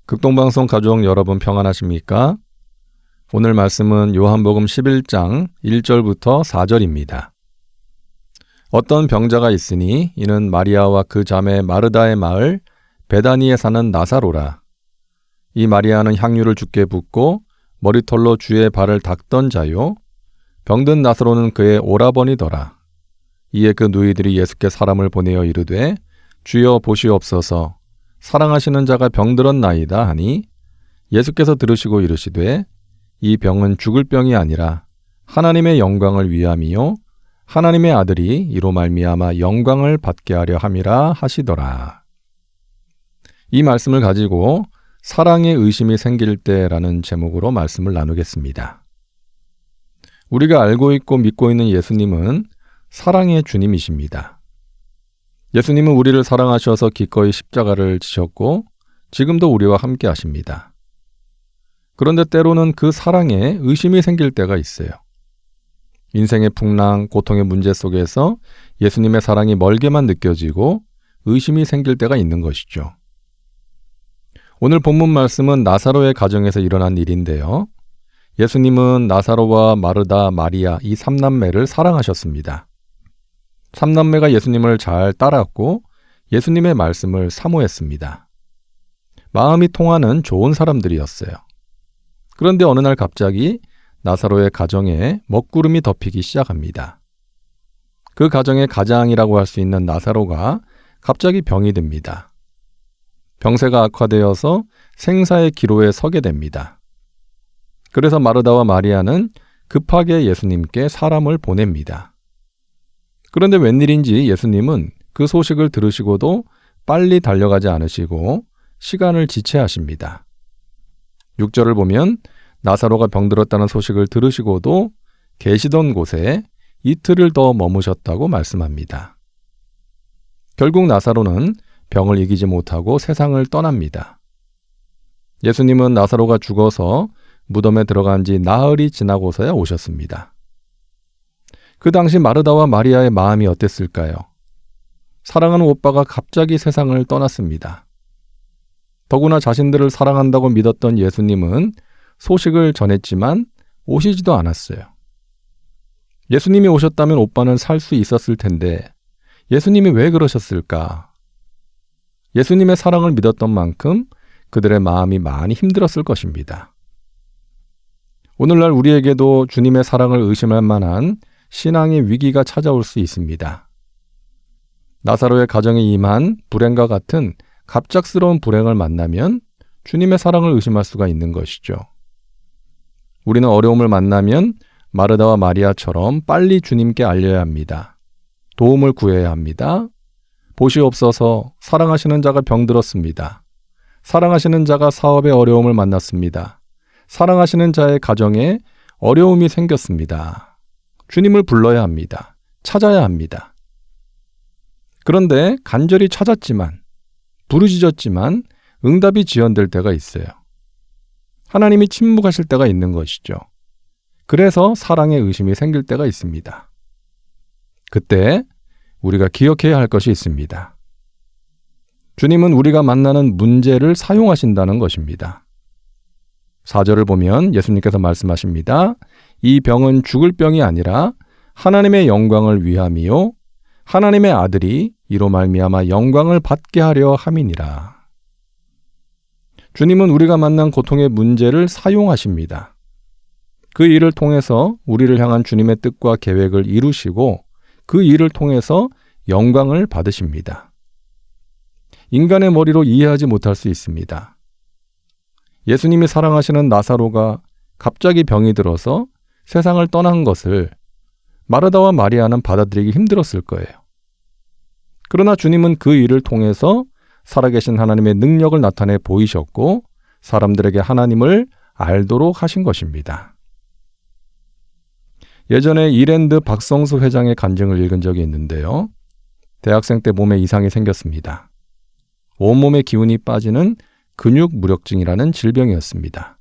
극동방송 가족 여러분 평안하십니까? 오늘 말씀은 요한복음 11장 1절부터 4절입니다. 어떤 병자가 있으니 이는 마리아와 그 자매 마르다의 마을 베다니에 사는 나사로라. 이 마리아는 향유를 주께 붓고 머리털로 주의 발을 닦던 자요. 병든 나사로는 그의 오라버니더라. 이에 그 누이들이 예수께 사람을 보내어 이르되 주여 보시옵소서 사랑하시는 자가 병들었나이다 하니 예수께서 들으시고 이르시되 이 병은 죽을 병이 아니라 하나님의 영광을 위함이요 하나님의 아들이 이로 말미암아 영광을 받게 하려 함이라 하시더라. 이 말씀을 가지고 사랑의 의심이 생길 때라는 제목으로 말씀을 나누겠습니다. 우리가 알고 있고 믿고 있는 예수님은 사랑의 주님이십니다. 예수님은 우리를 사랑하셔서 기꺼이 십자가를 지셨고 지금도 우리와 함께 하십니다. 그런데 때로는 그 사랑에 의심이 생길 때가 있어요. 인생의 풍랑, 고통의 문제 속에서 예수님의 사랑이 멀게만 느껴지고 의심이 생길 때가 있는 것이죠. 오늘 본문 말씀은 나사로의 가정에서 일어난 일인데요. 예수님은 나사로와 마르다, 마리아 이 3남매를 사랑하셨습니다. 3남매가 예수님을 잘 따랐고 예수님의 말씀을 사모했습니다. 마음이 통하는 좋은 사람들이었어요. 그런데 어느 날 갑자기 나사로의 가정에 먹구름이 덮이기 시작합니다. 그 가정의 가장이라고 할 수 있는 나사로가 갑자기 병이 듭니다. 병세가 악화되어서 생사의 기로에 서게 됩니다. 그래서 마르다와 마리아는 급하게 예수님께 사람을 보냅니다. 그런데 웬일인지 예수님은 그 소식을 들으시고도 빨리 달려가지 않으시고 시간을 지체하십니다. 6절을 보면 나사로가 병들었다는 소식을 들으시고도 계시던 곳에 이틀을 더 머무셨다고 말씀합니다. 결국 나사로는 병을 이기지 못하고 세상을 떠납니다. 예수님은 나사로가 죽어서 무덤에 들어간 지 나흘이 지나고서야 오셨습니다. 그 당시 마르다와 마리아의 마음이 어땠을까요? 사랑하는 오빠가 갑자기 세상을 떠났습니다. 더구나 자신들을 사랑한다고 믿었던 예수님은 소식을 전했지만 오시지도 않았어요. 예수님이 오셨다면 오빠는 살 수 있었을 텐데 예수님이 왜 그러셨을까? 예수님의 사랑을 믿었던 만큼 그들의 마음이 많이 힘들었을 것입니다. 오늘날 우리에게도 주님의 사랑을 의심할 만한 신앙의 위기가 찾아올 수 있습니다. 나사로의 가정에 임한 불행과 같은 갑작스러운 불행을 만나면 주님의 사랑을 의심할 수가 있는 것이죠. 우리는 어려움을 만나면 마르다와 마리아처럼 빨리 주님께 알려야 합니다. 도움을 구해야 합니다. 보시옵소서 사랑하시는 자가 병들었습니다. 사랑하시는 자가 사업에 어려움을 만났습니다. 사랑하시는 자의 가정에 어려움이 생겼습니다. 주님을 불러야 합니다. 찾아야 합니다. 그런데 간절히 찾았지만, 부르짖었지만 응답이 지연될 때가 있어요. 하나님이 침묵하실 때가 있는 것이죠. 그래서 사랑의 의심이 생길 때가 있습니다. 그때 우리가 기억해야 할 것이 있습니다. 주님은 우리가 만나는 문제를 사용하신다는 것입니다. 4절을 보면 예수님께서 말씀하십니다. 이 병은 죽을 병이 아니라 하나님의 영광을 위함이요 하나님의 아들이 이로 말미암아 영광을 받게 하려 함이니라. 주님은 우리가 만난 고통의 문제를 사용하십니다. 그 일을 통해서 우리를 향한 주님의 뜻과 계획을 이루시고 그 일을 통해서 영광을 받으십니다. 인간의 머리로 이해하지 못할 수 있습니다. 예수님이 사랑하시는 나사로가 갑자기 병이 들어서 세상을 떠난 것을 마르다와 마리아는 받아들이기 힘들었을 거예요. 그러나 주님은 그 일을 통해서 살아계신 하나님의 능력을 나타내 보이셨고 사람들에게 하나님을 알도록 하신 것입니다. 예전에 이랜드 박성수 회장의 간증을 읽은 적이 있는데요. 대학생 때 몸에 이상이 생겼습니다. 온몸에 기운이 빠지는 근육무력증이라는 질병이었습니다.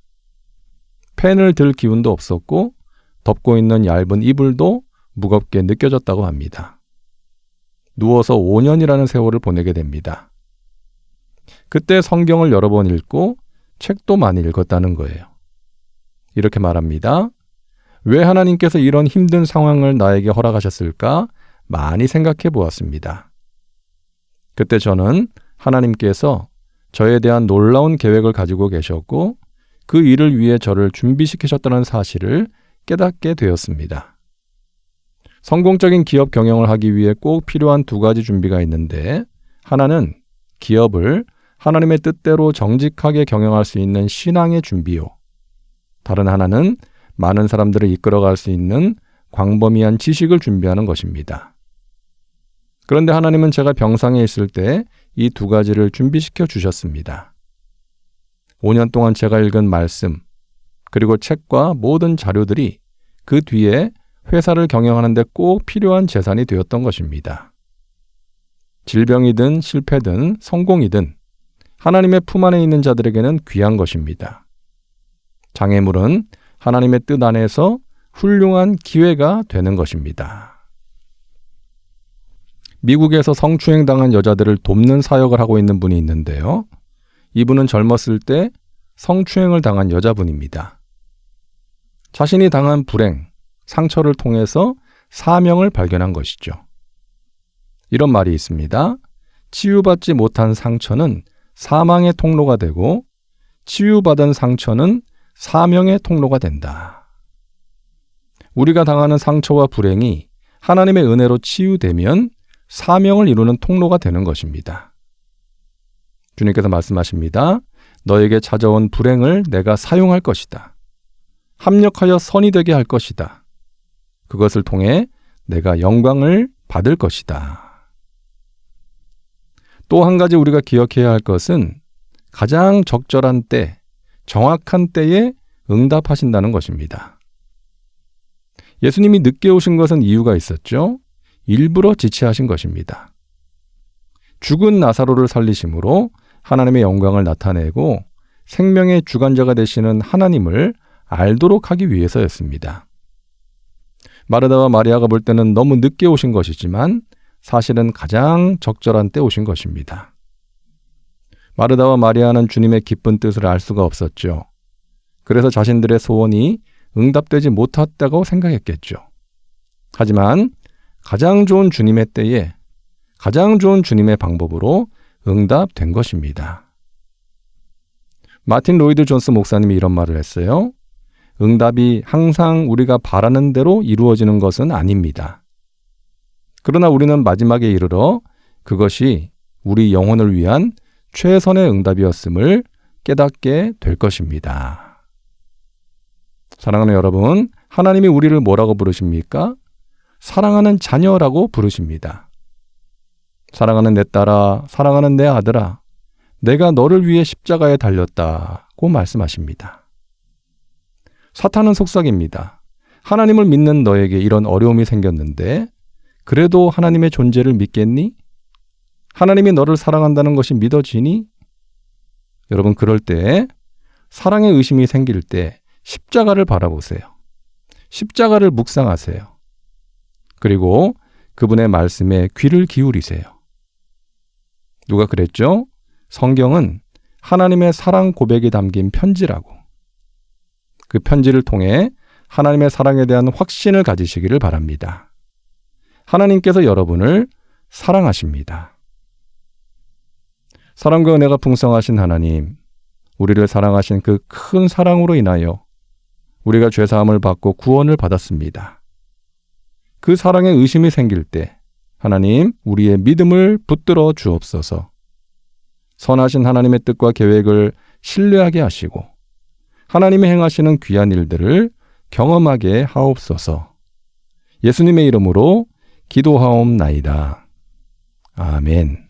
펜을 들 기운도 없었고 덮고 있는 얇은 이불도 무겁게 느껴졌다고 합니다. 누워서 5년이라는 세월을 보내게 됩니다. 그때 성경을 여러 번 읽고 책도 많이 읽었다는 거예요. 이렇게 말합니다. 왜 하나님께서 이런 힘든 상황을 나에게 허락하셨을까? 많이 생각해 보았습니다. 그때 저는 하나님께서 저에 대한 놀라운 계획을 가지고 계셨고 그 일을 위해 저를 준비시키셨다는 사실을 깨닫게 되었습니다. 성공적인 기업 경영을 하기 위해 꼭 필요한 두 가지 준비가 있는데 하나는 기업을 하나님의 뜻대로 정직하게 경영할 수 있는 신앙의 준비요. 다른 하나는 많은 사람들을 이끌어갈 수 있는 광범위한 지식을 준비하는 것입니다. 그런데 하나님은 제가 병상에 있을 때 이 두 가지를 준비시켜 주셨습니다. 5년 동안 제가 읽은 말씀, 그리고 책과 모든 자료들이 그 뒤에 회사를 경영하는 데 꼭 필요한 재산이 되었던 것입니다. 질병이든 실패든 성공이든 하나님의 품 안에 있는 자들에게는 귀한 것입니다. 장애물은 하나님의 뜻 안에서 훌륭한 기회가 되는 것입니다. 미국에서 성추행 당한 여자들을 돕는 사역을 하고 있는 분이 있는데요. 이분은 젊었을 때 성추행을 당한 여자분입니다. 자신이 당한 불행, 상처를 통해서 사명을 발견한 것이죠. 이런 말이 있습니다. 치유받지 못한 상처는 사망의 통로가 되고 치유받은 상처는 사명의 통로가 된다. 우리가 당하는 상처와 불행이 하나님의 은혜로 치유되면 사명을 이루는 통로가 되는 것입니다. 주님께서 말씀하십니다. 너에게 찾아온 불행을 내가 사용할 것이다. 합력하여 선이 되게 할 것이다. 그것을 통해 내가 영광을 받을 것이다. 또 한 가지 우리가 기억해야 할 것은 가장 적절한 때, 정확한 때에 응답하신다는 것입니다. 예수님이 늦게 오신 것은 이유가 있었죠. 일부러 지체하신 것입니다. 죽은 나사로를 살리심으로 하나님의 영광을 나타내고 생명의 주관자가 되시는 하나님을 알도록 하기 위해서였습니다. 마르다와 마리아가 볼 때는 너무 늦게 오신 것이지만 사실은 가장 적절한 때 오신 것입니다. 마르다와 마리아는 주님의 기쁜 뜻을 알 수가 없었죠. 그래서 자신들의 소원이 응답되지 못했다고 생각했겠죠. 하지만 가장 좋은 주님의 때에 가장 좋은 주님의 방법으로 응답된 것입니다. 마틴 로이드 존스 목사님이 이런 말을 했어요. 응답이 항상 우리가 바라는 대로 이루어지는 것은 아닙니다. 그러나 우리는 마지막에 이르러 그것이 우리 영혼을 위한 최선의 응답이었음을 깨닫게 될 것입니다. 사랑하는 여러분, 하나님이 우리를 뭐라고 부르십니까? 사랑하는 자녀라고 부르십니다. 사랑하는 내 딸아, 사랑하는 내 아들아, 내가 너를 위해 십자가에 달렸다고 말씀하십니다. 사탄은 속삭입니다. 하나님을 믿는 너에게 이런 어려움이 생겼는데 그래도 하나님의 존재를 믿겠니? 하나님이 너를 사랑한다는 것이 믿어지니? 여러분, 그럴 때 사랑의 의심이 생길 때 십자가를 바라보세요. 십자가를 묵상하세요. 그리고 그분의 말씀에 귀를 기울이세요. 누가 그랬죠? 성경은 하나님의 사랑 고백이 담긴 편지라고. 그 편지를 통해 하나님의 사랑에 대한 확신을 가지시기를 바랍니다. 하나님께서 여러분을 사랑하십니다. 사랑과 은혜가 풍성하신 하나님, 우리를 사랑하신 그 큰 사랑으로 인하여 우리가 죄사함을 받고 구원을 받았습니다. 그 사랑에 의심이 생길 때 하나님, 우리의 믿음을 붙들어 주옵소서. 선하신 하나님의 뜻과 계획을 신뢰하게 하시고 하나님이 행하시는 귀한 일들을 경험하게 하옵소서. 예수님의 이름으로 기도하옵나이다. 아멘.